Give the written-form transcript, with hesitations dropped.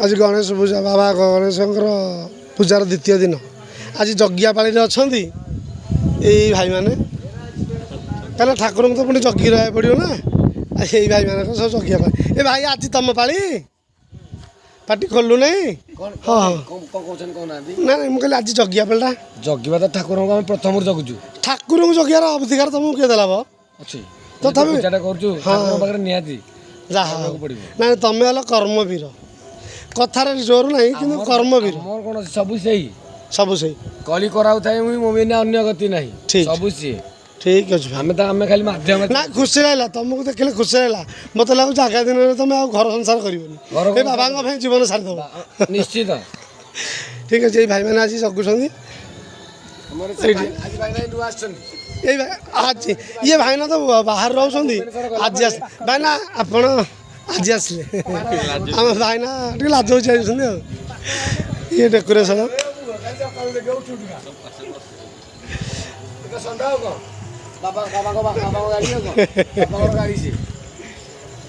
आज गणेश पूजा बाबा गणेश पूजार द्वितीय दिन आज जगिया पाली अच्छा यही भाई मैंने कहीं ठाकुर को तो पुणी जगी रहा पड़ो ना यही भाई मान सब जगिया पाली ए भाई आज तुम पाली पार्टी खोलु नहीं हाँ ना मुझे आज जगिया पालटा जगिवा तो ठाकुर को प्रथम जगुचु ठाकुर को जगियार अधिकार तुमको किए देला तथापि निहाती ना तुम हेल कर्मवीर कथार जोर ना कि कर्मवीर मोर कौन सबू से सबू से कली कराऊ मो बिना अन्य गति ना सबू सी ठीक अच्छे आम तो आम खाली माध्यम ना खुशी रहा तुमको देखिले खुशी रहा मत लगे जगह दिन तुम घर संसार कर बाबा जीवन सारीदेव निश्चित ठीक अच्छे ये भाई मैंने आज जगुंट आज ये भाई ना तो बाहर रोचे आज भाई ना आपण आज आसले आम भाई ना लाज ये डेकोरेशन बाबा गाड़ी